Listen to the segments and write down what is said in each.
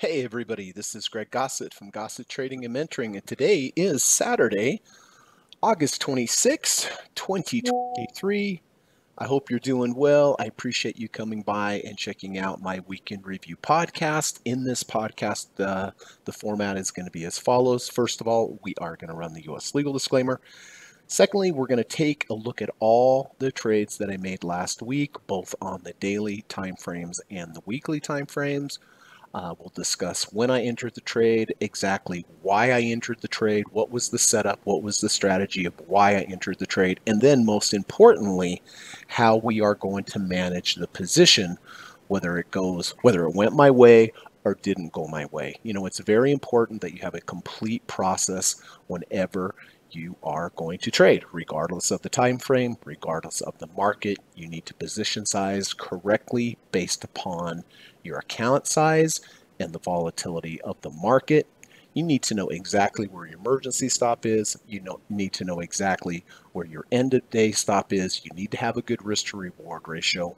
Hey everybody, this is Greg Gossett from Gossett Trading and Mentoring, and today is Saturday, August 26, 2023. I hope you're doing well. I appreciate you coming by and checking out my Weekend Review podcast. In this podcast, the format is going to be as follows. First of all, we are going to run the U.S. legal disclaimer. Secondly, we're going to take a look at all the trades that I made last week, both on the daily time frames and the weekly time frames. We'll discuss when I entered the trade, exactly why I entered the trade, what was the setup, what was the strategy of why I entered the trade, and then most importantly, how we are going to manage the position, whether it went my way or didn't go my way. You know, it's very important that you have a complete process whenever you are going to trade, regardless of the time frame, regardless of the market. You need to position size correctly based upon your account size and the volatility of the market. You need to know exactly where your emergency stop is. You need to know exactly where your end of day stop is. You need to have a good risk to reward ratio.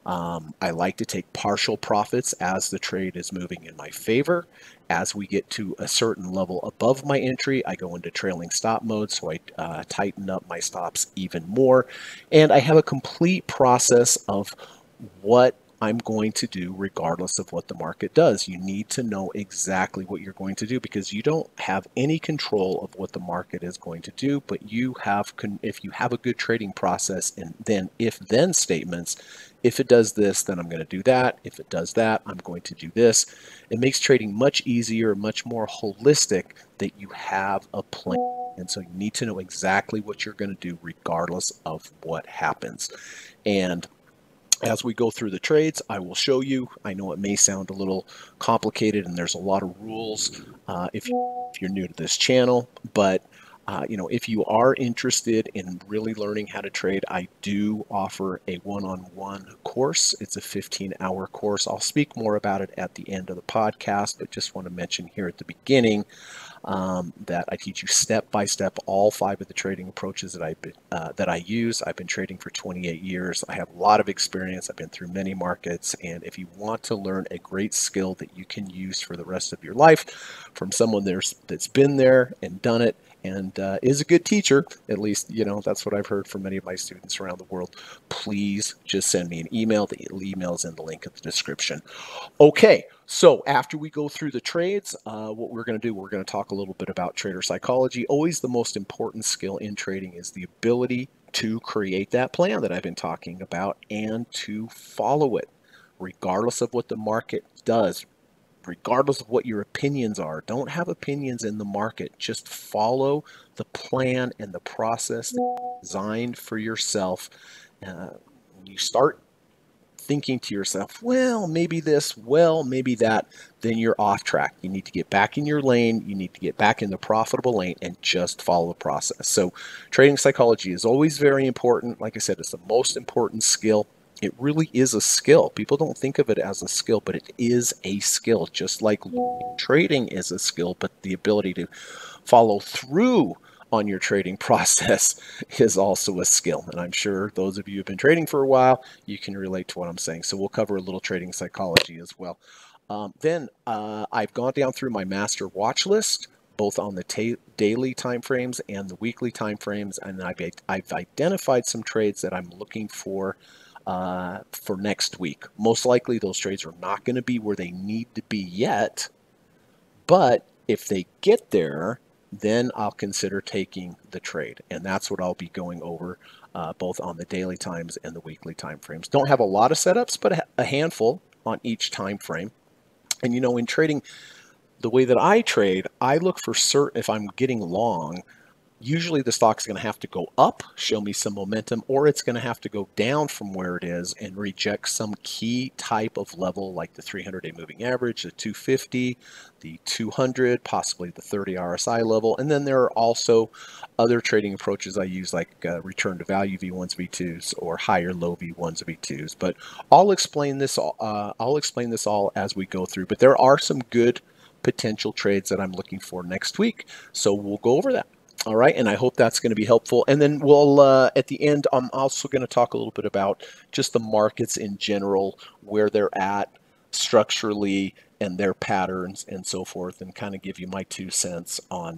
I like to take partial profits as the trade is moving in my favor. As we get to a certain level above my entry, I go into trailing stop mode, so I tighten up my stops even more. And I have a complete process of what I'm going to do regardless of what the market does. You need to know exactly what you're going to do because you don't have any control of what the market is going to do, but if you have a good trading process and then if-then statements, if it does this, then I'm going to do that. If it does that, I'm going to do this. It makes trading much easier, much more holistic that you have a plan. And so you need to know exactly what you're going to do regardless of what happens. And as we go through the trades, I will show you. I know it may sound a little complicated and there's a lot of rules if you're new to this channel, but if you are interested in really learning how to trade, I do offer a one-on-one course. It's a 15-hour course. I'll speak more about it at the end of the podcast, but just want to mention here at the beginning that I teach you step by step all 5 of the trading approaches that I use. I've been trading for 28 years. I have a lot of experience. I've been through many markets, and if you want to learn a great skill that you can use for the rest of your life from someone that's been there and done it and is a good teacher, at least that's what I've heard from many of my students around the world, please just send me an email. The email is in the link in the description. Okay, so after we go through the trades, what we're going to do, we're going to talk a little bit about trader psychology. Always the most important skill in trading is the ability to create that plan that I've been talking about and to follow it, regardless of what the market does, regardless of what your opinions are. Don't have opinions in the market. Just follow the plan and the process that's designed for yourself. You start thinking to yourself, well, maybe this, well, maybe that, then you're off track. You need to get back in your lane. You need to get back in the profitable lane and just follow the process. So trading psychology is always very important. Like I said, it's the most important skill. It really is a skill. People don't think of it as a skill, but it is a skill, just like trading is a skill, but the ability to follow through on your trading process is also a skill. And I'm sure those of you who've been trading for a while, you can relate to what I'm saying. So we'll cover a little trading psychology as well. Then I've gone down through my master watch list, both on the daily time frames and the weekly time frames, and I've identified some trades that I'm looking for next week. Most likely those trades are not going to be where they need to be yet, but if they get there, then I'll consider taking the trade. And that's what I'll be going over both on the daily times and the weekly time frames. Don't have a lot of setups, but a handful on each time frame. And in trading, the way that I trade, I look for certain, if I'm getting long, usually the stock's going to have to go up, show me some momentum, or it's going to have to go down from where it is and reject some key type of level like the 300-day moving average, the 250, the 200, possibly the 30 RSI level. And then there are also other trading approaches I use like return to value V1s, V2s, or higher low V1s, V2s. But I'll explain this all as we go through. But there are some good potential trades that I'm looking for next week. So we'll go over that. All right, and I hope that's going to be helpful. And then we'll, at the end, I'm also going to talk a little bit about just the markets in general, where they're at structurally, and their patterns and so forth, and kind of give you my 2 cents on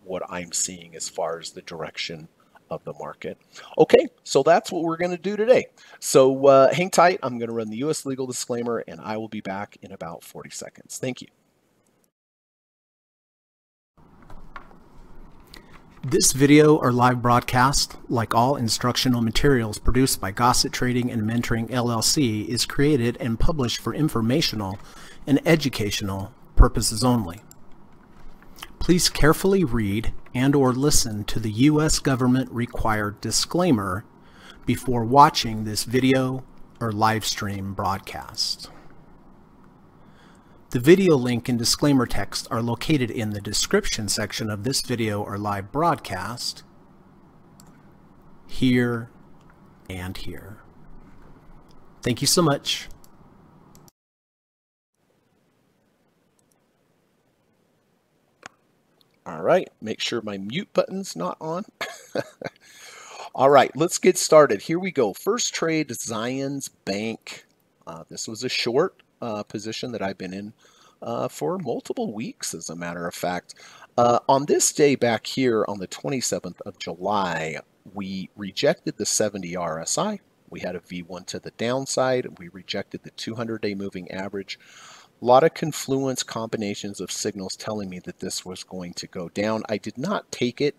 what I'm seeing as far as the direction of the market. Okay, so that's what we're going to do today. So hang tight. I'm going to run the U.S. legal disclaimer, and I will be back in about 40 seconds. Thank you. This video or live broadcast, like all instructional materials produced by Gossett Trading and Mentoring LLC, is created and published for informational and educational purposes only. Please carefully read and/or listen to the U.S. government required disclaimer before watching this video or live stream broadcast. The video link and disclaimer text are located in the description section of this video or live broadcast, here and here. Thank you so much. All right, make sure my mute button's not on. All right, let's get started. Here we go. First trade, Zions Bank. This was a short position that I've been in for multiple weeks, as a matter of fact. On this day back here on the 27th of July, we rejected the 70 RSI. We had a V1 to the downside. We rejected the 200-day moving average. A lot of confluence combinations of signals telling me that this was going to go down. I did not take it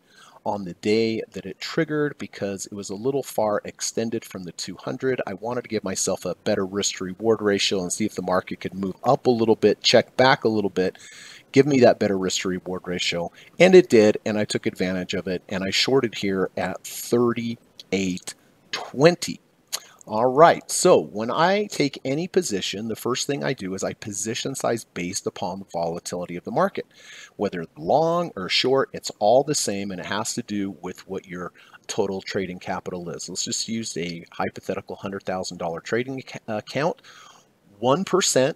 on the day that it triggered because it was a little far extended from the 200. I wanted to give myself a better risk to reward ratio and see if the market could move up a little bit, check back a little bit, give me that better risk to reward ratio. And it did, and I took advantage of it, and I shorted here at 38.20. All right, so when I take any position, the first thing I do is I position size based upon the volatility of the market. Whether long or short, it's all the same, and it has to do with what your total trading capital is. Let's just use a hypothetical $100,000 trading account. 1%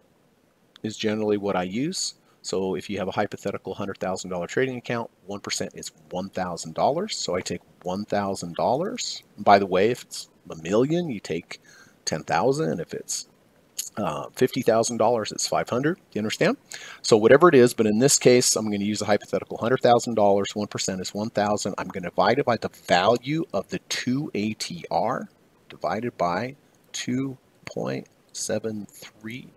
is generally what I use. So if you have a hypothetical $100,000 trading account, 1% is $1,000. So I take $1,000. By the way, if it's a million, you take 10,000. If it's $50,000, it's 500. You understand? So whatever it is, but in this case, I'm going to use a hypothetical $100,000. 1% is 1,000. I'm going to divide it by the value of the 2 ATR divided by 2.73.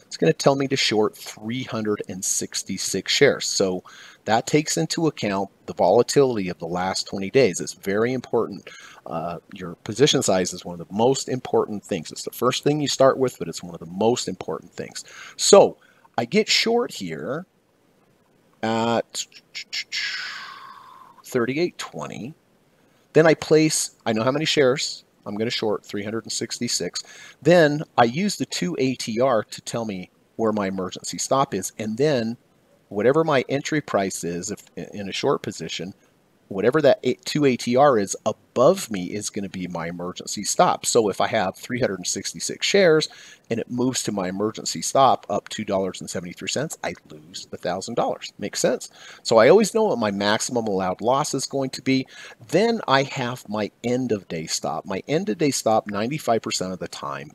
It's going to tell me to short 366 shares. So that takes into account the volatility of the last 20 days. It's very important. Your position size is one of the most important things. It's the first thing you start with, but it's one of the most important things. So I get short here at 38.20. Then I know how many shares. I'm going to short 366. Then I use the 2 ATR to tell me where my emergency stop is. And then whatever my entry price is if in a short position, whatever that 2 ATR is above me is going to be my emergency stop. So if I have 366 shares and it moves to my emergency stop up $2.73, I lose $1,000. Makes sense? So I always know what my maximum allowed loss is going to be. Then I have my end of day stop. My end of day stop, 95% of the time,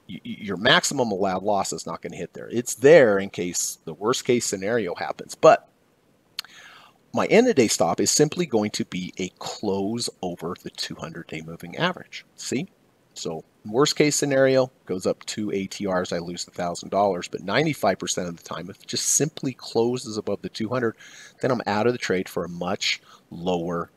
your maximum allowed loss is not going to hit there. It's there in case the worst case scenario happens. But my end of day stop is simply going to be a close over the 200-day moving average. See? So worst case scenario goes up 2 ATRs, I lose $1,000. But 95% of the time, if it just simply closes above the 200, then I'm out of the trade for a much lower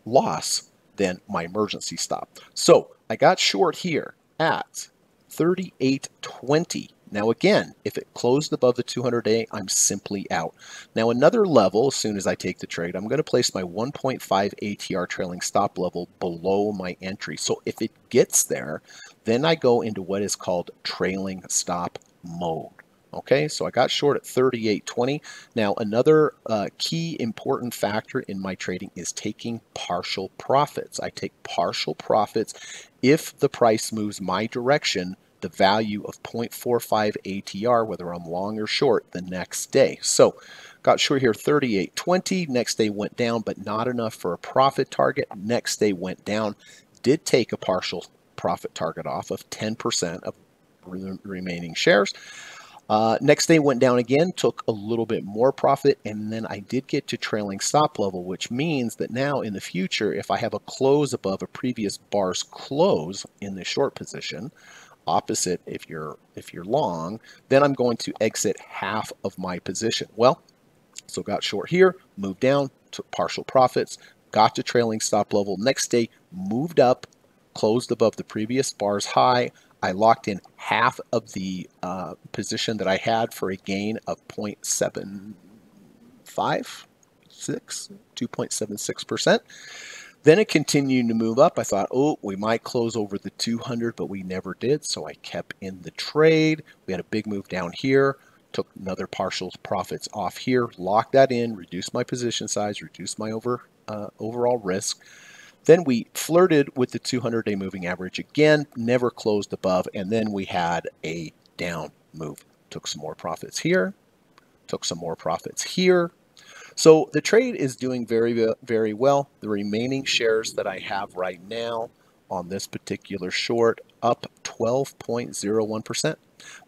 loss than my emergency stop. So I got short here at 38.20. Now again, if it closed above the 200-day, I'm simply out. Now another level, as soon as I take the trade, I'm going to place my 1.5 ATR trailing stop level below my entry. So if it gets there, then I go into what is called trailing stop mode. Okay, so I got short at 38.20. Now another key important factor in my trading is taking partial profits. I take partial profits if the price moves my direction, the value of 0.45 ATR, whether I'm long or short, the next day. So got short here 38.20. Next day went down, but not enough for a profit target. Next day went down, did take a partial profit target off of 10% of remaining shares. Next day went down again, took a little bit more profit, and then I did get to trailing stop level, which means that now in the future, if I have a close above a previous bar's close in the short position, opposite if you're long, then I'm going to exit half of my position. Well, so got short here, moved down, took partial profits, got to trailing stop level. Next day, moved up, closed above the previous bar's high. I locked in half of the position that I had for a gain of 2.76%. Then it continued to move up. I thought, oh, we might close over the 200, but we never did. So I kept in the trade. We had a big move down here. Took another partial profits off here, locked that in, reduced my position size, reduced my overall risk. Then we flirted with the 200-day moving average again, never closed above, and then we had a down move. Took some more profits here, took some more profits here. So the trade is doing very, very well. The remaining shares that I have right now on this particular short up 12.01%.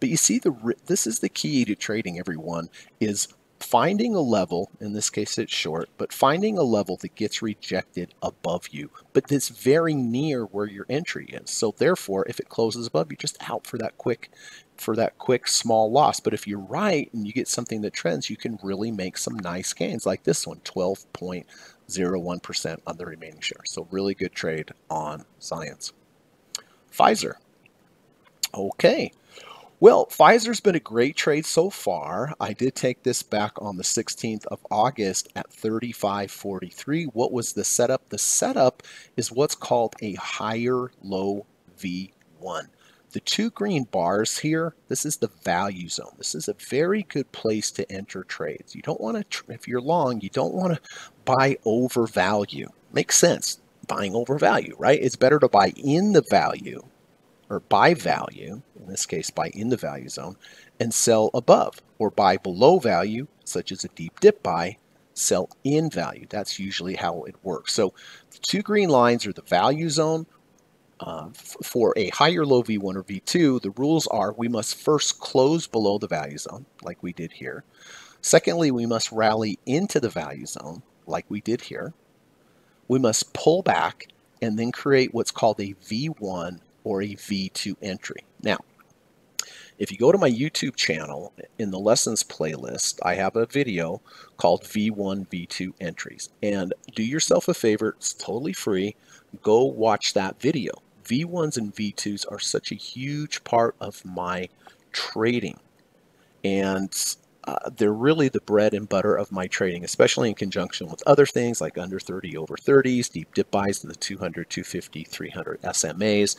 But you see, this is the key to trading, everyone, is finding a level, in this case it's short, but finding a level that gets rejected above you, but that's very near where your entry is. So therefore, if it closes above, you're just out for that quick small loss. But if you're right and you get something that trends, you can really make some nice gains like this one, 12.01% on the remaining shares. So really good trade on Zions. Pfizer. Okay. Well, Pfizer's been a great trade so far. I did take this back on the 16th of August at 35.43. What was the setup? The setup is what's called a higher low V1. The two green bars here, this is the value zone. This is a very good place to enter trades. You don't want to, if you're long, you don't want to buy over value. Makes sense, buying over value, right? It's better to buy in the value or buy value, in this case buy in the value zone, and sell above, or buy below value, such as a deep dip buy, sell in value. That's usually how it works. So the two green lines are the value zone. For a higher low V1 or V2, the rules are we must first close below the value zone, like we did here. Secondly, we must rally into the value zone, like we did here. We must pull back and then create what's called a V1 or a V2 entry. Now, if you go to my YouTube channel, in the lessons playlist, I have a video called V1, V2 entries. And do yourself a favor, it's totally free. Go watch that video. V1s and V2s are such a huge part of my trading. And they're really the bread and butter of my trading, especially in conjunction with other things like under 30 over 30s, deep dip buys to the 200, 250, 300 SMAs.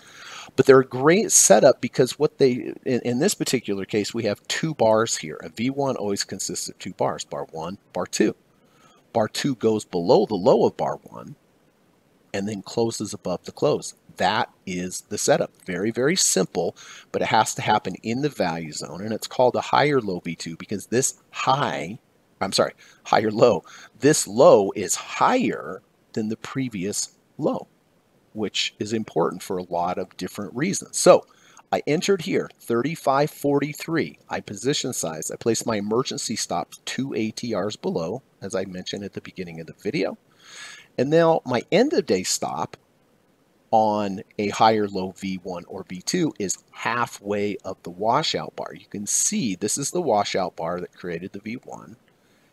But they're a great setup because what they, in this particular case, we have two bars here. A V1 always consists of two bars, bar 1, bar 2. Bar 2 goes below the low of bar 1 and then closes above the close. That is the setup. Very, very simple, but it has to happen in the value zone, and it's called a higher low V2 because this higher low, this low is higher than the previous low, which is important for a lot of different reasons. So I entered here, 35.43. I position size. I placed my emergency stop 2 ATRs below, as I mentioned at the beginning of the video. And now my end of day stop on a higher low V1 or V2 is halfway of the washout bar. You can see this is the washout bar that created the V1.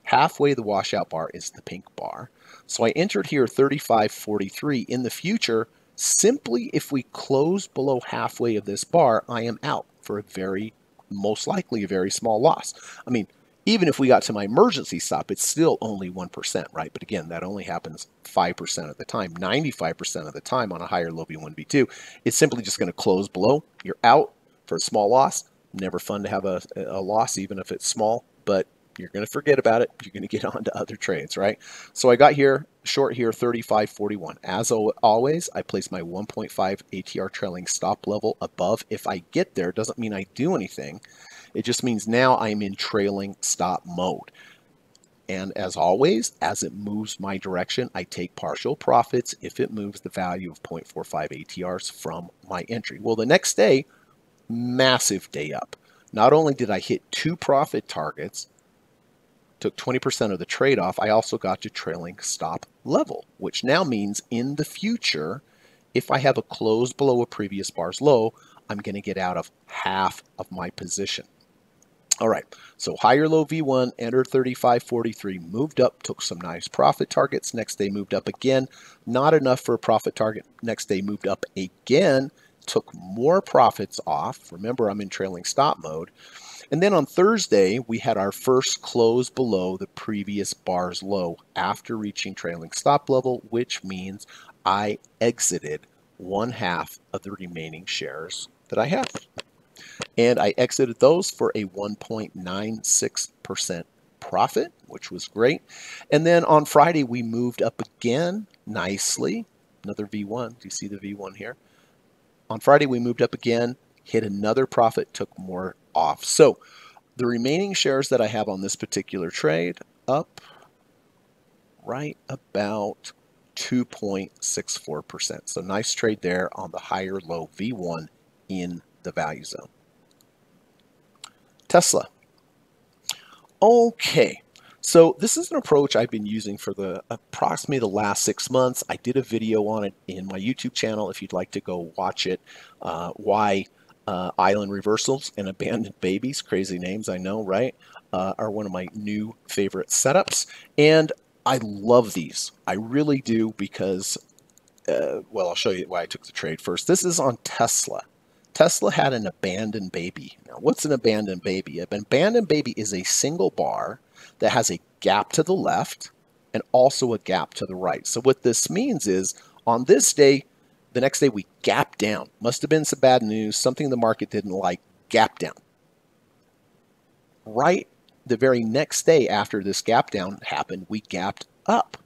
Halfway the washout bar is the pink bar. So I entered here 35.43. In the future, simply if we close below halfway of this bar, I am out for a most likely a very small loss. I mean, even if we got to my emergency stop, it's still only 1%, right? But again, that only happens 5% of the time. 95% of the time on a higher low V1, V2, it's simply just going to close below. You're out for a small loss. Never fun to have a loss, even if it's small, but you're going to forget about it. You're going to get on to other trades, right? So I got here, short here, 35.41. As always, I place my 1.5 ATR trailing stop level above. If I get there, it doesn't mean I do anything. It just means now I'm in trailing stop mode. And as always, as it moves my direction, I take partial profits if it moves the value of 0.45 ATRs from my entry. Well, the next day, massive day up. not only did I hit 2 profit targets, took 20% of the trade off, I also got to trailing stop level, which now means in the future, if I have a close below a previous bar's low, I'm going to get out of half of my position. All right, so higher low V1, entered 35.43, moved up, took some nice profit targets. Next day moved up again, not enough for a profit target. Next day moved up again, took more profits off. Remember, I'm in trailing stop mode. And then on Thursday, we had our first close below the previous bar's low after reaching trailing stop level, which means I exited 1/2 of the remaining shares that I have. And I exited those for a 1.96% profit, which was great. And then on Friday, we moved up again nicely. Another V1. Do you see the V1 here? On Friday, we moved up again, hit another profit, took more off. So the remaining shares that I have on this particular trade up right about 2.64%. So nice trade there on the higher low V1 in the value zone. Tesla. Okay, so this is an approach I've been using for approximately the last 6 months. I did a video on it in my YouTube channel if you'd like to go watch it. Why island reversals and abandoned babies, crazy names, I know, right? Are one of my new favorite setups. And I love these. I really do because, well, I'll show you why I took the trade first. This is on Tesla. Tesla had an abandoned baby. Now, what's an abandoned baby? An abandoned baby is a single bar that has a gap to the left and also a gap to the right. So what this means is on this day, the next day we gapped down. Must have been some bad news, something the market didn't like, gap down. Right the very next day after this gap down happened, we gapped up.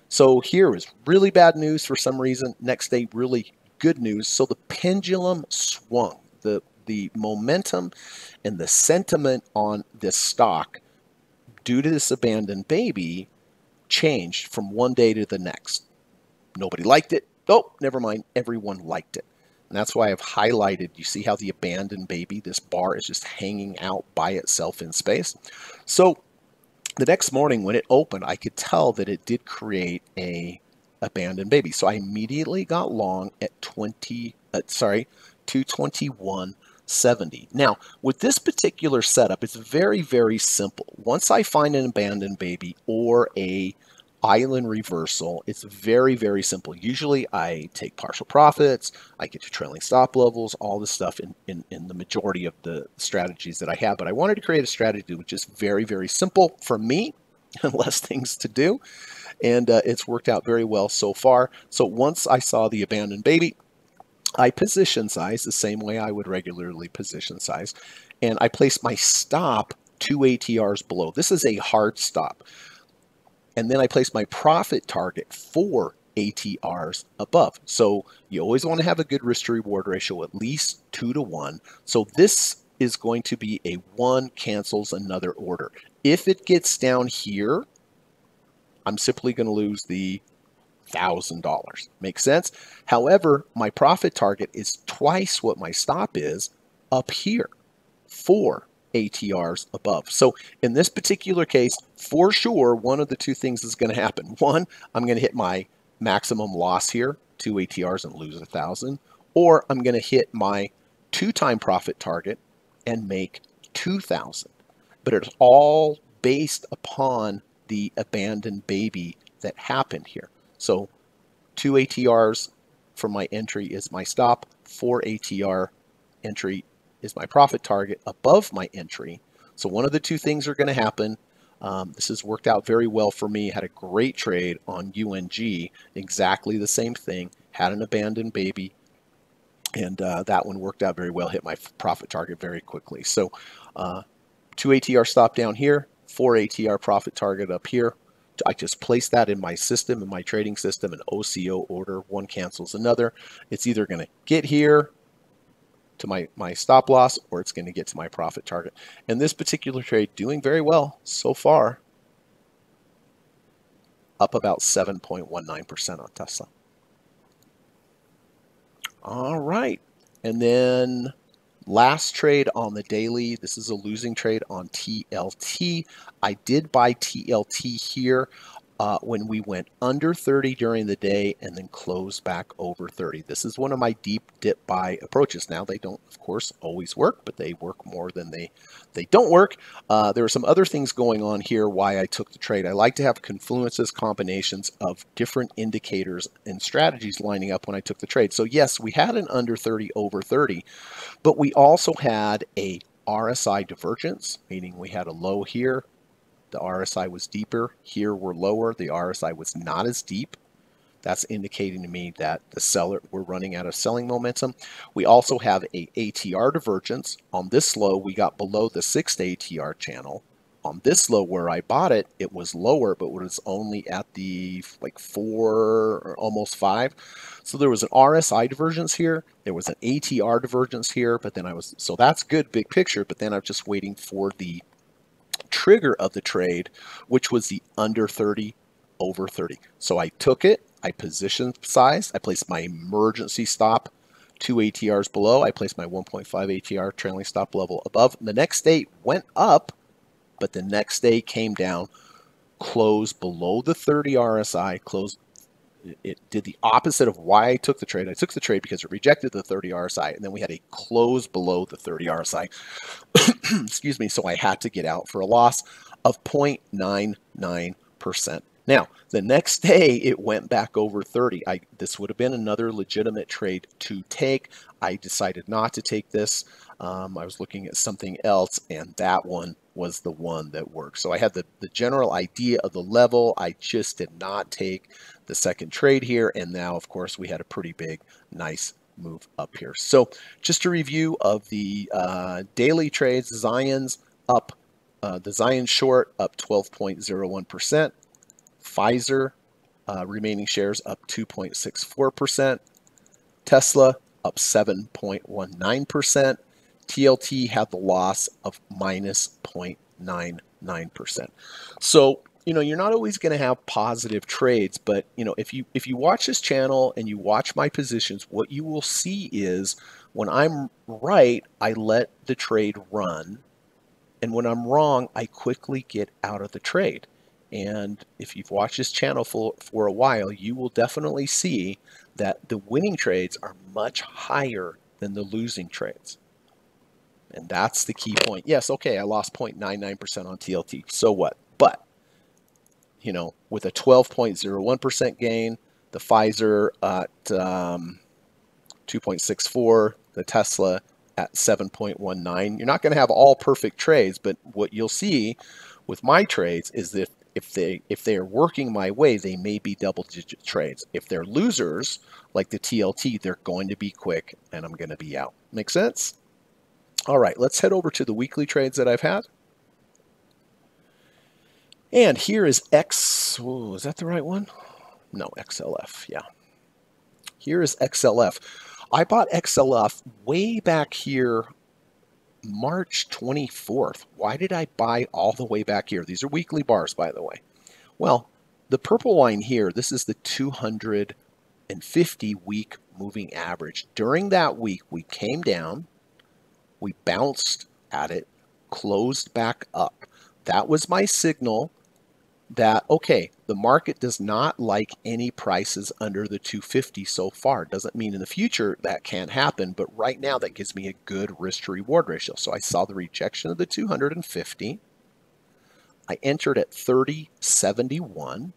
So here was really bad news for some reason. Next day, really good news. So the pendulum swung. The momentum and the sentiment on this stock due to this abandoned baby changed from one day to the next. Nobody liked it. Oh, never mind. Everyone liked it. And that's why I've highlighted, you see how the abandoned baby, this bar is just hanging out by itself in space. So the next morning when it opened, I could tell that it did create a abandoned baby. So I immediately got long at 221.70. Now, with this particular setup, it's very, very simple. Once I find an abandoned baby or a island reversal, it's very, very simple. Usually I take partial profits, I get to trailing stop levels, all this stuff in the majority of the strategies that I have. But I wanted to create a strategy which is very, very simple for me and less things to do. And it's worked out very well so far. So once I saw the abandoned baby, I position size the same way I would regularly position size. And I place my stop 2 ATRs below. This is a hard stop. And then I place my profit target 4 ATRs above. So you always want to have a good risk to reward ratio, at least 2 to 1. So this is going to be a 1 cancels another order. If it gets down here, I'm simply going to lose the $1,000. Make sense? However, my profit target is twice what my stop is up here, 4 ATRs above. So in this particular case, for sure, one of the two things is going to happen. One, I'm going to hit my maximum loss here, 2 ATRs, and lose 1,000. Or I'm going to hit my 2-time profit target and make 2,000. But it's all based upon the abandoned baby that happened here. So 2 ATRs for my entry is my stop, 4 ATR entry is my profit target above my entry. So one of the two things are going to happen. This has worked out very well for me. Had a great trade on UNG, exactly the same thing. Had an abandoned baby, and that one worked out very well. Hit my profit target very quickly. So 2 ATR stop down here, 4 ATR profit target up here. I just place that in my system, in my trading system, an OCO order. One cancels another. It's either going to get here to my stop loss, or it's going to get to my profit target. And this particular trade doing very well so far, up about 7.19% on Tesla. All right, and then Last trade on the daily, this is a losing trade on TLT. I did buy TLT here when we went under 30 during the day and then closed back over 30. This is one of my deep dip buy approaches. Now, they don't, of course, always work, but they work more than they don't work. There are some other things going on here why I took the trade. I like to have confluences, combinations of different indicators and strategies lining up when I took the trade. So yes, we had an under 30 over 30, but we also had a RSI divergence, meaning we had a low here. The RSI was deeper. Here we're lower. The RSI was not as deep. That's indicating to me that we're running out of selling momentum. We also have a ATR divergence. On this low, we got below the 6th ATR channel. On this low where I bought it, it was lower, but it was only at the 4 or almost 5. So there was an RSI divergence here. There was an ATR divergence here, but then so that's good big picture, but then I'm just waiting for the trigger of the trade, which was the under 30 over 30. So I took it, I position sized, I placed my emergency stop 2 ATRs below, I placed my 1.5 ATR trailing stop level above. The next day went up, but the next day came down, closed below the 30 RSI, it did the opposite of why I took the trade. I took the trade because it rejected the 30 RSI, and then we had a close below the 30 RSI. Excuse me, so I had to get out for a loss of 0.99%. Now, the next day, it went back over 30. This would have been another legitimate trade to take. I decided not to take this. I was looking at something else, and that one was the one that worked. So I had the general idea of the level. I just did not take the second trade here, and now, of course, we had a pretty big, nice move up here. So just a review of the daily trades. Zion's up, the Zion short up 12.01%. Pfizer remaining shares up 2.64%. Tesla up 7.19%. TLT had the loss of minus 0.99%. So, you're not always going to have positive trades, but if you watch this channel and you watch my positions, what you will see is when I'm right, I let the trade run, and when I'm wrong, I quickly get out of the trade. And if you've watched this channel for a while, you will definitely see that the winning trades are much higher than the losing trades. And that's the key point. Yes, okay, I lost 0.99% on TLT. So what? But, with a 12.01% gain, the Pfizer at 2.64, the Tesla at 7.19. You're not going to have all perfect trades, but what you'll see with my trades is that if they are working my way, they may be double-digit trades. If they're losers, like the TLT, they're going to be quick, and I'm going to be out. Make sense? All right, let's head over to the weekly trades that I've had. And here is is that the right one? No, XLF, yeah. Here is XLF. I bought XLF way back here March 24th. Why did I buy all the way back here? These are weekly bars, by the way. Well, the purple line here, this is the 250-week moving average. During that week, we came down, we bounced at it, closed back up. That was my signal that, okay, the market does not like any prices under the 250 so far. Doesn't mean in the future that can't happen, but right now that gives me a good risk to reward ratio. So I saw the rejection of the 250. I entered at 30.71.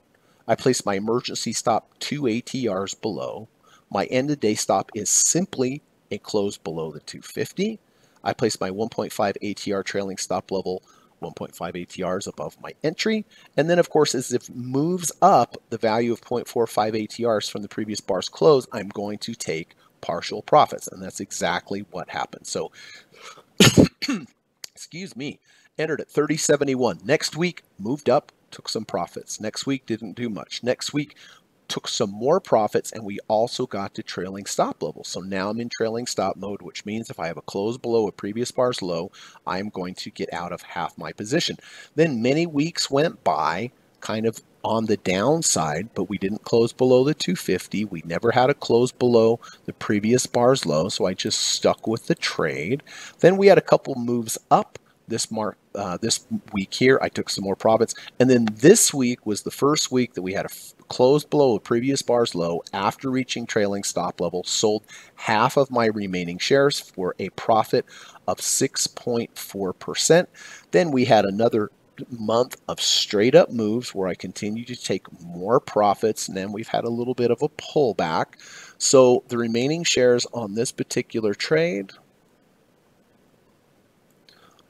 I placed my emergency stop 2 ATRs below. My end of day stop is simply a close below the 250. I placed my 1.5 ATR trailing stop level 1.5 ATRs above my entry. And then, of course, as it moves up the value of 0.45 ATRs from the previous bar's close, I'm going to take partial profits. And that's exactly what happened. So, excuse me, entered at 30.71. Next week, moved up, took some profits. Next week, didn't do much. Next week, took some more profits, and we also got to trailing stop level. So now I'm in trailing stop mode, which means if I have a close below a previous bar's low, I'm going to get out of half my position. Then many weeks went by kind of on the downside, but we didn't close below the 250. We never had a close below the previous bar's low, so I just stuck with the trade. Then we had a couple moves up this week here. I took some more profits, and then this week was the first week that we had a close below a previous bar's low after reaching trailing stop level. Sold half of my remaining shares for a profit of 6.4%. Then we had another month of straight up moves where I continue to take more profits, and then we've had a little bit of a pullback. So the remaining shares on this particular trade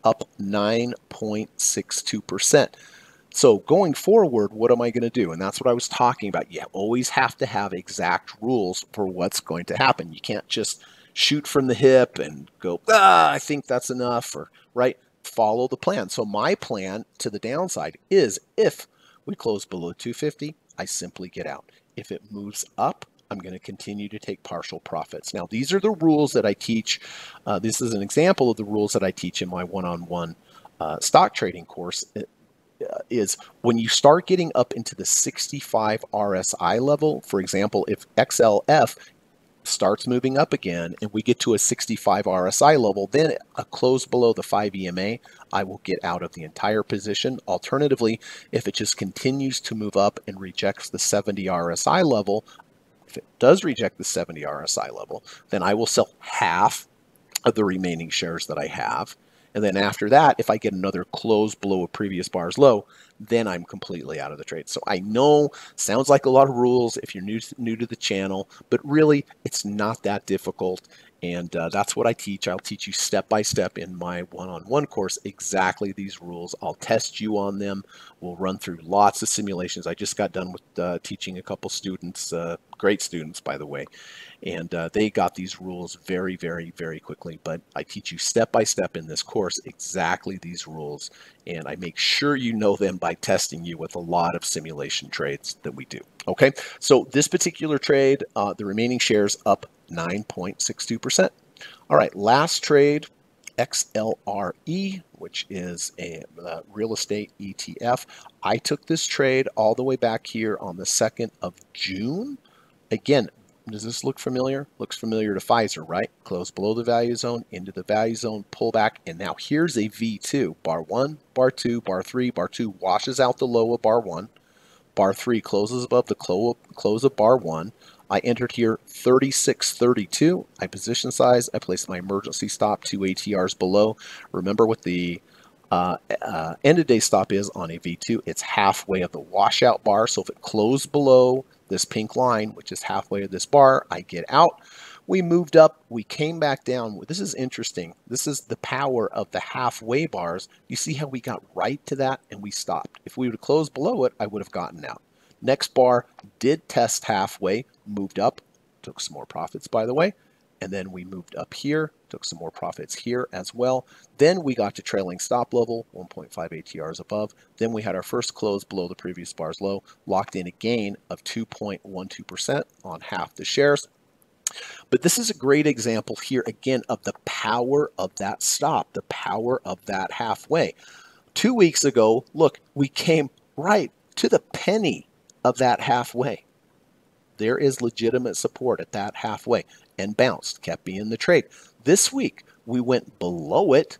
up 9.62%. So going forward, what am I going to do? And that's what I was talking about. You always have to have exact rules for what's going to happen. You can't just shoot from the hip and go, I think that's enough, or right? Follow the plan. So my plan to the downside is if we close below 250, I simply get out. If it moves up, I'm going to continue to take partial profits. Now, these are the rules that I teach. This is an example of the rules that I teach in my one-on-one stock trading course. Is when you start getting up into the 65 RSI level, for example, if XLF starts moving up again and we get to a 65 RSI level, then a close below the 5 EMA, I will get out of the entire position. Alternatively, if it just continues to move up and rejects the 70 RSI level, if it does reject the 70 RSI level, then I will sell half of the remaining shares that I have. And then after that, if I get another close below a previous bar's low, then I'm completely out of the trade. So I know, sounds like a lot of rules if you're new to the channel, but really it's not that difficult. And that's what I teach. I'll teach you step by step in my one-on-one course exactly these rules. I'll test you on them. We'll run through lots of simulations. I just got done with teaching a couple students, great students, by the way. And they got these rules very, very, very quickly. But I teach you step by step in this course exactly these rules. And I make sure you know them by testing you with a lot of simulation trades that we do. Okay, so this particular trade, the remaining shares up 9.62%. All right, last trade, XLRE, which is a real estate ETF. I took this trade all the way back here on the 2nd of June. Again, does this look familiar? Looks familiar to Pfizer, right? Close below the value zone, into the value zone, pull back, and now here's a V2. Bar 1, bar 2, bar 3, bar 2 washes out the low of bar 1. Bar 3 closes above the close of bar 1. I entered here 36.32. I position size. I placed my emergency stop 2 ATRs below. Remember what the end of day stop is on a V2. It's halfway of the washout bar. So if it closed below this pink line, which is halfway of this bar, I get out. We moved up, we came back down. This is interesting. This is the power of the halfway bars. You see how we got right to that and we stopped. If we would have closed below it, I would have gotten out. Next bar did test halfway, moved up, took some more profits, by the way. And then we moved up here, took some more profits here as well. Then we got to trailing stop level, 1.5 ATRs above. Then we had our first close below the previous bar's low, locked in a gain of 2.12% on half the shares. But this is a great example here, again, of the power of that stop, the power of that halfway. 2 weeks ago, look, we came right to the penny of that halfway. There is legitimate support at that halfway and bounced, kept me in the trade. This week, we went below it,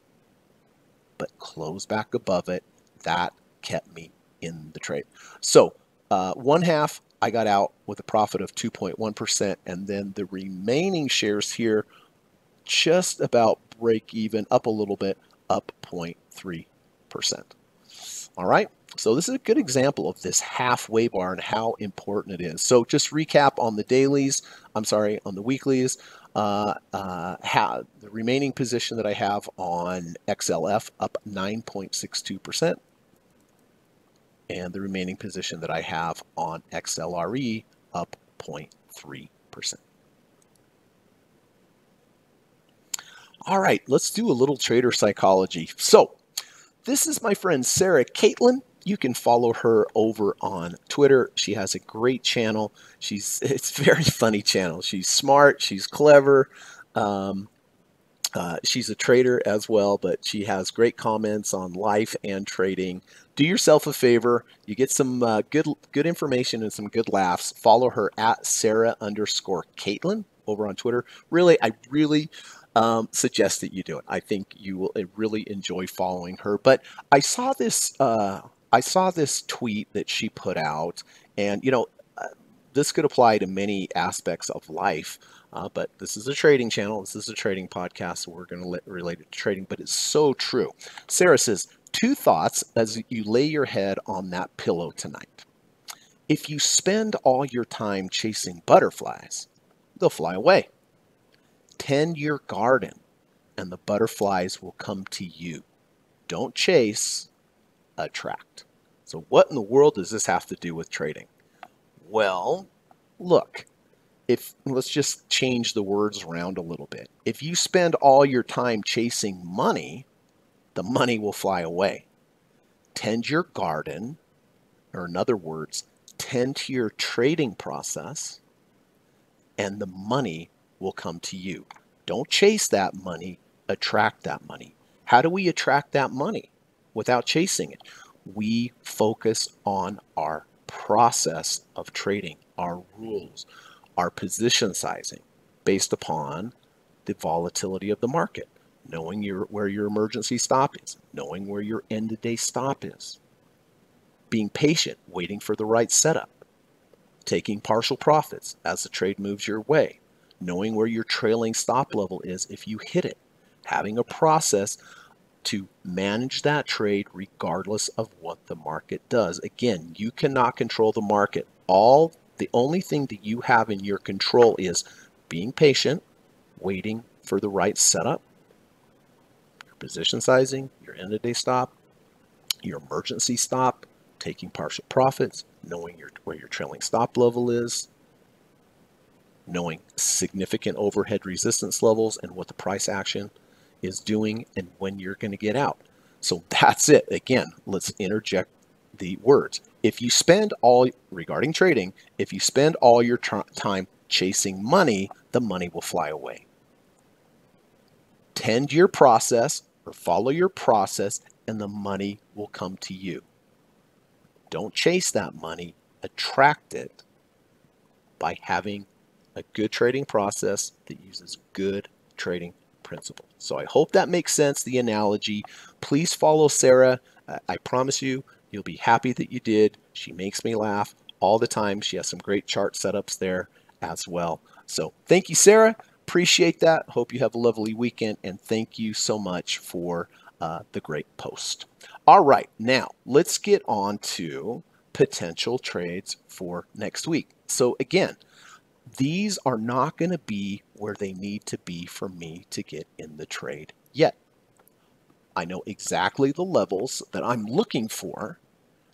but closed back above it. That kept me in the trade. So one half, I got out with a profit of 2.1%, and then the remaining shares here just about break even, up a little bit, up 0.3%. All right, so this is a good example of this halfway bar and how important it is. So just recap on the dailies, on the weeklies, the remaining position that I have on XLF up 9.62%. And the remaining position that I have on XLRE up 0.3%. All right, let's do a little trader psychology. So this is my friend Sarah Caitlin. You can follow her over on Twitter. She has a great channel. It's a very funny channel. She's smart. She's clever. She's a trader as well, but she has great comments on life and trading. Do yourself a favor. You get some good information and some good laughs. Follow her at Sarah_Caitlin over on Twitter. I really suggest that you do it. I think you will really enjoy following her. But I saw this. I saw this tweet that she put out, and this could apply to many aspects of life. But this is a trading channel. This is a trading podcast, so we're going to relate it to trading. But it's so true. Sarah says, 2 thoughts as you lay your head on that pillow tonight. If you spend all your time chasing butterflies, they'll fly away. Tend your garden, and the butterflies will come to you. Don't chase, attract. So what in the world does this have to do with trading? Well, look. Let's just change the words around a little bit. If you spend all your time chasing money, the money will fly away. Tend your garden, or in other words, tend to your trading process, and the money will come to you. Don't chase that money, attract that money. How do we attract that money without chasing it? We focus on our process of trading, our rules, our position sizing based upon the volatility of the market, knowing where your emergency stop is, knowing where your end-of-day stop is, being patient, waiting for the right setup, taking partial profits as the trade moves your way, knowing where your trailing stop level is if you hit it, having a process to manage that trade regardless of what the market does. Again, you cannot control the market. The only thing that you have in your control is being patient, waiting for the right setup, your position sizing, your end-of-day stop, your emergency stop, taking partial profits, knowing where your trailing stop level is, knowing significant overhead resistance levels and what the price action is doing and when you're going to get out. So that's it. Again, let's interject the words. If you spend regarding trading, if you spend all your time chasing money, the money will fly away. Tend your process or follow your process, and the money will come to you. Don't chase that money, attract it by having a good trading process that uses good trading principles. So I hope that makes sense, the analogy. Please follow Sarah. I promise you, you'll be happy that you did. She makes me laugh all the time. She has some great chart setups there as well. So thank you, Sarah. Appreciate that. Hope you have a lovely weekend, and thank you so much for the great post. All right, now let's get on to potential trades for next week. So again, these are not going to be where they need to be for me to get in the trade yet. I know exactly the levels that I'm looking for,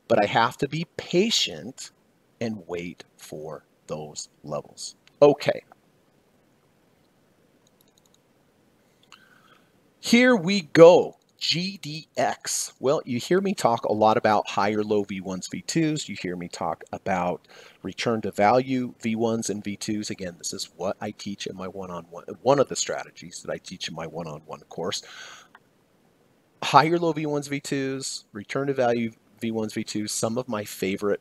but I have to be patient and wait for those levels. Okay. Here we go. GDX. Well, you hear me talk a lot about higher low V1s, V2s. You hear me talk about return to value V1s and V2s. Again, this is what I teach in my one-on-one, one of the strategies that I teach in my one-on-one course. Higher low V1s, V2s, return to value V1s, V2s, some of my favorite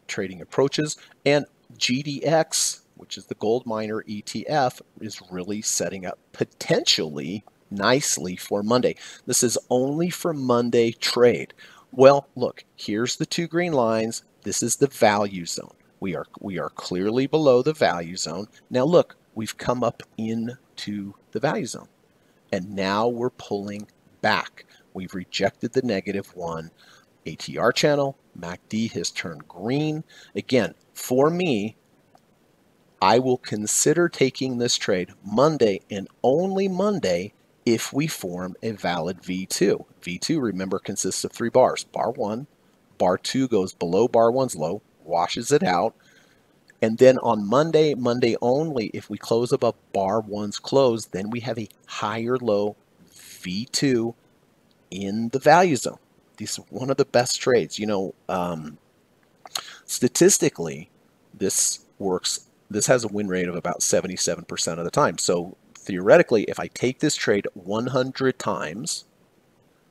trading approaches. And GDX, which is the gold miner ETF, is really setting up potentially nicely for Monday. This is only for Monday trade. Well, look, here's the 2 green lines. This is the value zone. We are clearly below the value zone. Now look, we've come up into the value zone, and now we're pulling back. We've rejected the -1 ATR channel. MACD has turned green. Again, for me, I will consider taking this trade Monday and only Monday if we form a valid V2. V2, remember, consists of 3 bars. Bar 1, bar 2 goes below bar 1's low, washes it out. And then on Monday only, if we close above bar 1's close, then we have a higher low V2 in the value zone. This is one of the best trades. Statistically, this works. This has a win rate of about 77% of the time. So theoretically, if I take this trade 100 times,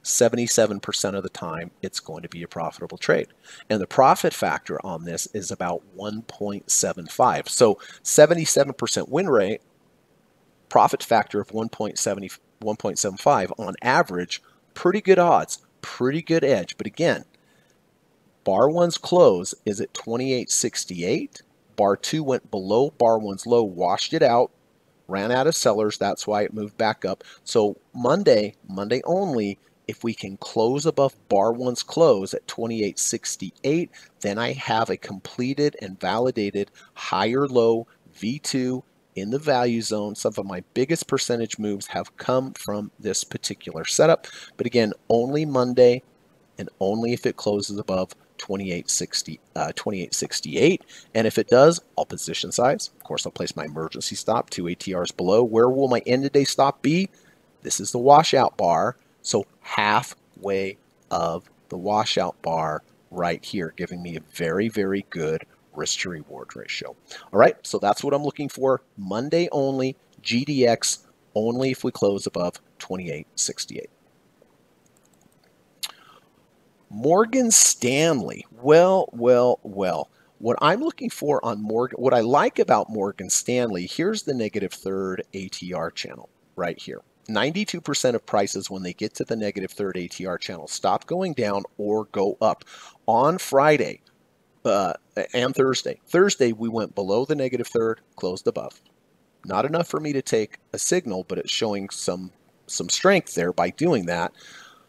77% of the time, it's going to be a profitable trade. And the profit factor on this is about 1.75. So 77% win rate, profit factor of 1.75 on average, pretty good odds, pretty good edge. But again, bar one's close is at 28.68. Bar two went below bar one's low, washed it out, ran out of sellers. That's why it moved back up. So Monday only, if we can close above bar one's close at 28.68, then I have a completed and validated higher low V2 in the value zone. Some of my biggest percentage moves have come from this particular setup. But again, only Monday and only if it closes above 28.68. And if it does, I'll position size. Of course, I'll place my emergency stop 2 ATRs below. Where will my end of day stop be? This is the washout bar. So halfway of the washout bar right here, giving me a very, very good risk to reward ratio. All right, so that's what I'm looking for. Monday only, GDX only if we close above 28.68. Morgan Stanley. Well. What I'm looking for on Morgan, what I like about Morgan Stanley, here's the negative third ATR channel right here. 92% of prices when they get to the negative third ATR channel stop going down or go up. On Friday and Thursday. Thursday we went below the negative third, closed above. Not enough for me to take a signal, but it's showing some strength there by doing that.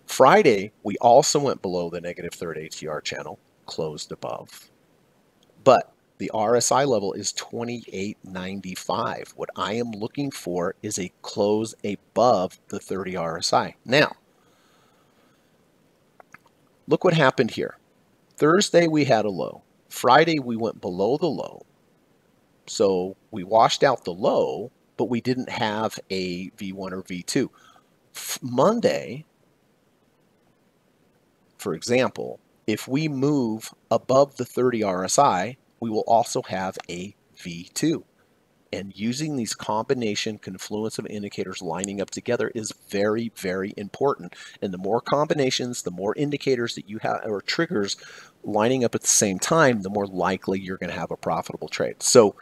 Friday, we also went below the negative third ATR channel, closed above. But the RSI level is 28.95. What I am looking for is a close above the 30 RSI. Now, look what happened here. Thursday, we had a low. Friday, we went below the low. So we washed out the low, but we didn't have a V1 or V2. Monday, for example, if we move above the 30 RSI, we will also have a V2. And using these combination confluence of indicators lining up together is very, very important. And the more combinations, the more indicators that you have or triggers lining up at the same time, the more likely you're going to have a profitable trade. So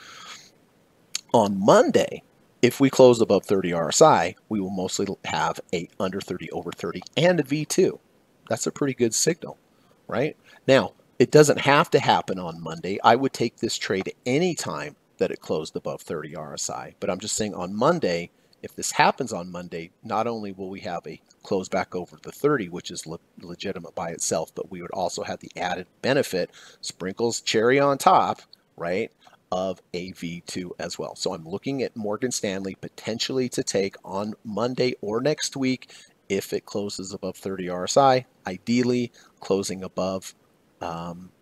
on Monday, if we close above 30 RSI, we will mostly have a under 30, over 30, and a V2. That's a pretty good signal, right? Now, it doesn't have to happen on Monday. I would take this trade any time that it closed above 30 RSI. But I'm just saying on Monday, if this happens on Monday, not only will we have a close back over the 30, which is legitimate by itself, but we would also have the added benefit, sprinkles cherry on top, right, of a V2 as well. So I'm looking at Morgan Stanley potentially to take on Monday or next week if it closes above 30 RSI. Ideally, closing above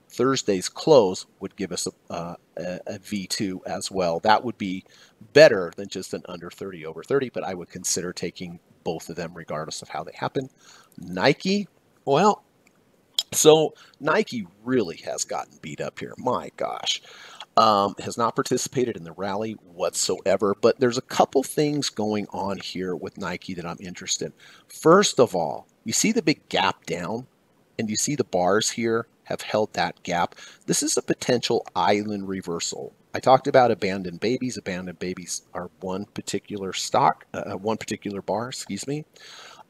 Thursday's close would give us a V2 as well. That would be better than just an under 30 over 30, but I would consider taking both of them regardless of how they happen. Nike, well, so Nike really has gotten beat up here. My gosh. Has not participated in the rally whatsoever, but there's a couple things going on here with Nike that I'm interested in. First of all, you see the big gap down, and you see the bars here have held that gap. This is a potential island reversal. I talked about abandoned babies. Abandoned babies are one particular stock, one particular bar, excuse me.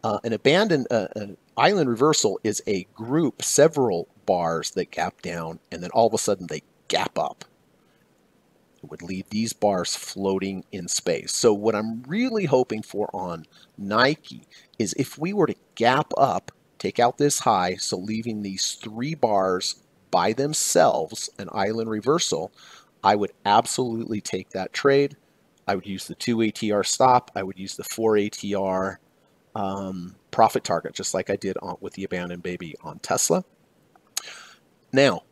An island reversal is a group, several bars that gap down, and then all of a sudden they gap up. It would leave these bars floating in space. So what I'm really hoping for on Nike is if we were to gap up, take out this high, so leaving these three bars by themselves, an island reversal, I would absolutely take that trade. I would use the 2 ATR stop. I would use the 4 ATR profit target, just like I did with the abandoned baby on Tesla. Now,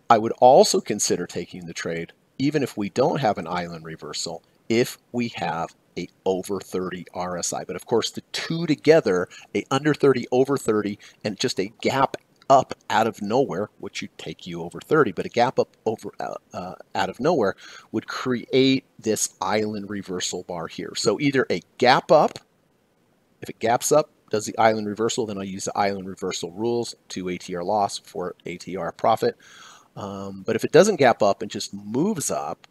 I would also consider taking the trade, even if we don't have an island reversal, if we have a over 30 RSI. But of course, the two together, a under 30, over 30, and just a gap up out of nowhere, which would take you over 30, but a gap up over out of nowhere would create this island reversal bar here. So either a gap up, if it gaps up, does the island reversal, then I'll use the island reversal rules, 2 ATR loss, 4 ATR profit. But if it doesn't gap up and just moves up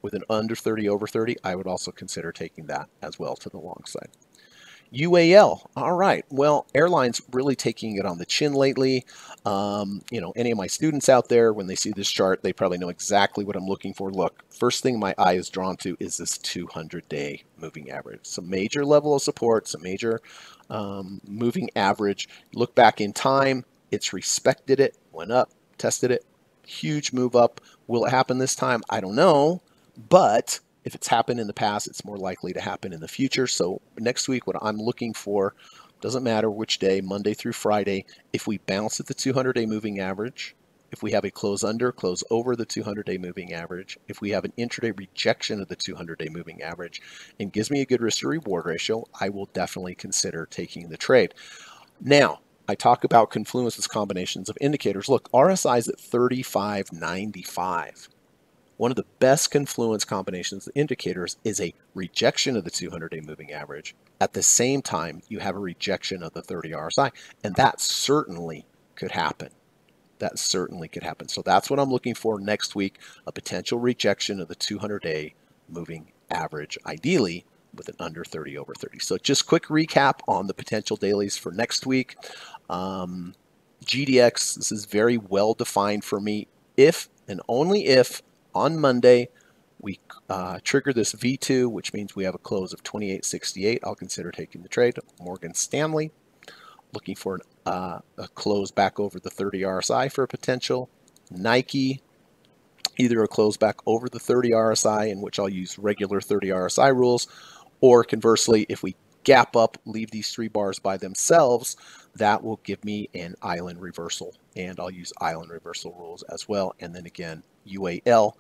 with an under 30 over 30, I would also consider taking that as well to the long side. UAL, all right. Well, airlines really taking it on the chin lately. Any of my students out there, when they see this chart, they probably know exactly what I'm looking for. Look, first thing my eye is drawn to is this 200-day moving average. Some major level of support, some major moving average. Look back in time, it's respected it, went up, tested it, huge move up. Will it happen this time? I don't know, but if it's happened in the past, it's more likely to happen in the future. So next week, what I'm looking for, doesn't matter which day, Monday through Friday, if we bounce at the 200-day moving average, if we have a close under, close over the 200-day moving average, if we have an intraday rejection of the 200-day moving average, and gives me a good risk to reward ratio, I will definitely consider taking the trade. Now, I talk about confluences combinations of indicators. Look, RSI is at 35.95. One of the best confluence combinations of indicators is a rejection of the 200-day moving average. At the same time, you have a rejection of the 30 RSI, and that certainly could happen. That certainly could happen. So that's what I'm looking for next week, a potential rejection of the 200-day moving average, ideally with an under 30 over 30. So just quick recap on the potential dailies for next week. GDX, this is very well defined for me. If and only if on Monday we trigger this V2, which means we have a close of 28.68, I'll consider taking the trade. Morgan Stanley, looking for a close back over the 30 RSI for a potential. Nike, either a close back over the 30 RSI, in which I'll use regular 30 RSI rules, or conversely, if we gap up, leave these 3 bars by themselves, that will give me an island reversal, and I'll use island reversal rules as well. And then again, UAL,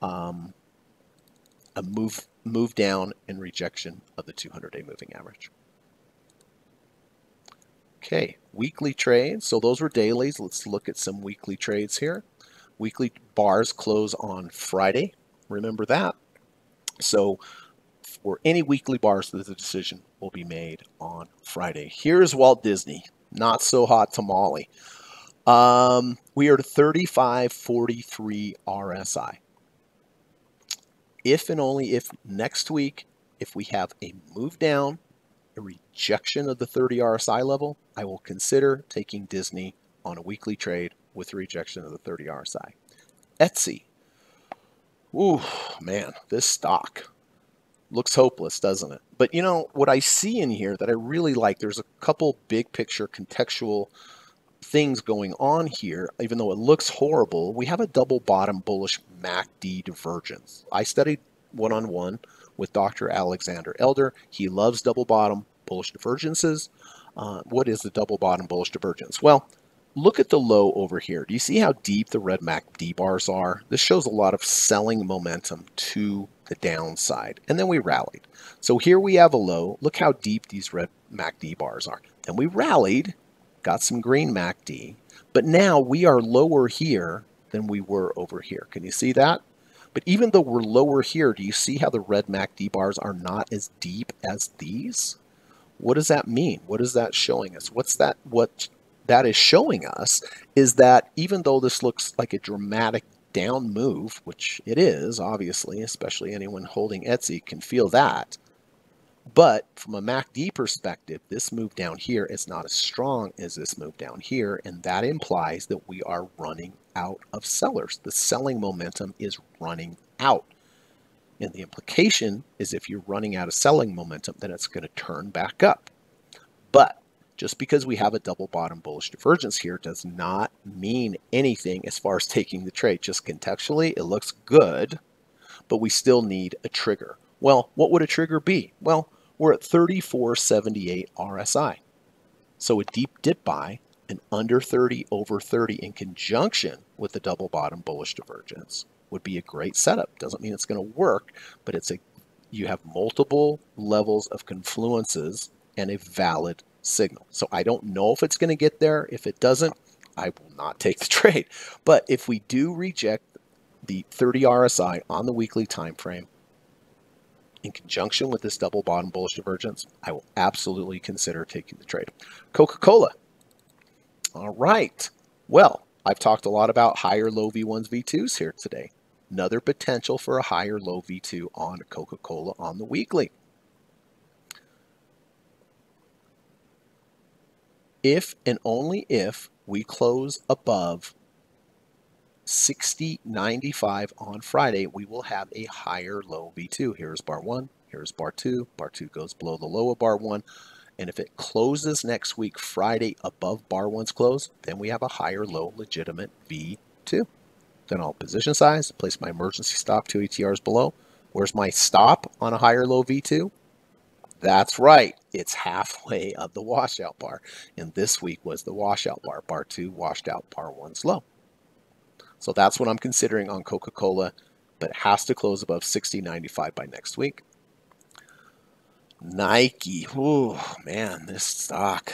a move down and rejection of the 200-day moving average. Okay, weekly trades. So those were dailies. Let's look at some weekly trades here. Weekly bars close on Friday. Remember that. So for any weekly bars, the decision will be made on Friday. Here's Walt Disney. Not so hot tamale. We are to 35.43 RSI. If and only if next week, if we have a move down, a rejection of the 30 RSI level, I will consider taking Disney on a weekly trade with a rejection of the 30 RSI. Etsy. Ooh, man, this stock looks hopeless, doesn't it? But you know, what I see in here that I really like, there's a couple big picture contextual things going on here. Even though it looks horrible, we have a double bottom bullish MACD divergence. I studied one-on-one with Dr. Alexander Elder. He loves double bottom bullish divergences. What is the double bottom bullish divergence? Well, look at the low over here. Do you see how deep the red MACD bars are? This shows a lot of selling momentum to the downside, and then we rallied. So here we have a low. Look how deep these red MACD bars are. Then we rallied, got some green MACD, but now we are lower here than we were over here. Can you see that? But even though we're lower here, do you see how the red MACD bars are not as deep as these? What does that mean? What is that showing us? What that is showing us is that even though this looks like a dramatic down move, which it is, obviously, especially anyone holding Etsy can feel that, but from a MACD perspective, this move down here is not as strong as this move down here, and that implies that we are running out of sellers. The selling momentum is running out. And the implication is if you're running out of selling momentum, then it's going to turn back up. But just because we have a double bottom bullish divergence here does not mean anything as far as taking the trade. Just contextually, it looks good, but we still need a trigger. Well, what would a trigger be? Well, we're at 34.78 RSI. So a deep dip buy, an under 30 over 30 in conjunction with the double bottom bullish divergence would be a great setup. Doesn't mean it's going to work, but you have multiple levels of confluences and a valid signal. So I don't know if it's going to get there. If it doesn't, I will not take the trade. But if we do reject the 30 RSI on the weekly time frame in conjunction with this double bottom bullish divergence, I will absolutely consider taking the trade. Coca-Cola. All right. Well, I've talked a lot about higher low V1s, V2s here today. Another potential for a higher low V2 on Coca-Cola on the weekly. If and only if we close above 60.95 on Friday, we will have a higher low V2. Here's bar 1, here's bar 2. Bar 2 goes below the low of bar 1. And if it closes next week, Friday, above bar 1's close, then we have a higher low legitimate V2. Then I'll position size, place my emergency stop 2 ATRs below. Where's my stop on a higher low V2? That's right. It's halfway of the washout bar. And this week was the washout bar. Bar 2 washed out bar 1's low. So that's what I'm considering on Coca-Cola, but it has to close above 60.95 by next week. Nike. Oh, man, this stock.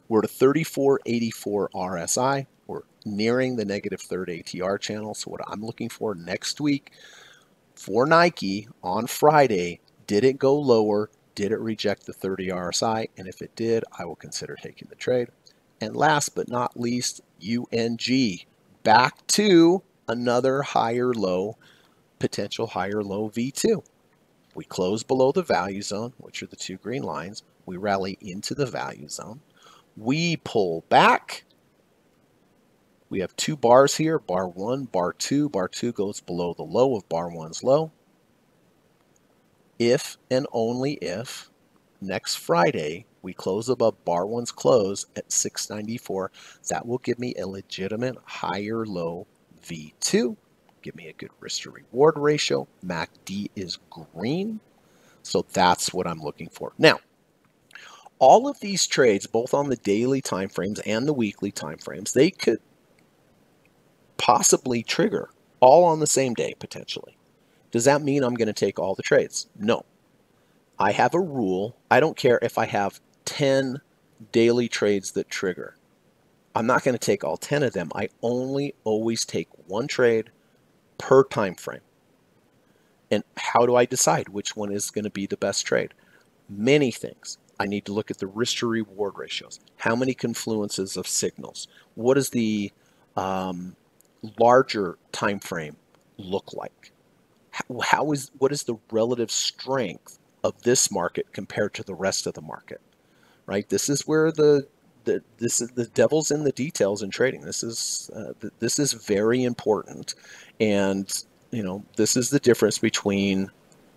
We're at a 34.84 RSI. We're nearing the negative third ATR channel. So what I'm looking for next week for Nike on Friday, did it go lower? Did it reject the 30 RSI? And if it did, I will consider taking the trade. And last but not least, UNG. Back to another higher low, potential higher low V2. We close below the value zone, which are the 2 green lines. We rally into the value zone. We pull back. We have 2 bars here, bar 1, bar 2. Bar 2 goes below the low of bar 1's low. If and only if next Friday we close above bar 1's close at 694, that will give me a legitimate higher low V2. Give me a good risk to reward ratio. MACD is green. So that's what I'm looking for. Now, all of these trades, both on the daily time frames and the weekly time frames, they could possibly trigger all on the same day, potentially. Does that mean I'm going to take all the trades? No. I have a rule. I don't care if I have 10 daily trades that trigger. I'm not going to take all 10 of them. I only always take 1 trade per time frame. And how do I decide which one is going to be the best trade? Many things. I need to look at the risk to reward ratios. How many confluences of signals? What does the larger time frame look like? What is the relative strength of this market compared to the rest of the market? Right? This is where the devil's in the details in trading. This is very important, and this is the difference between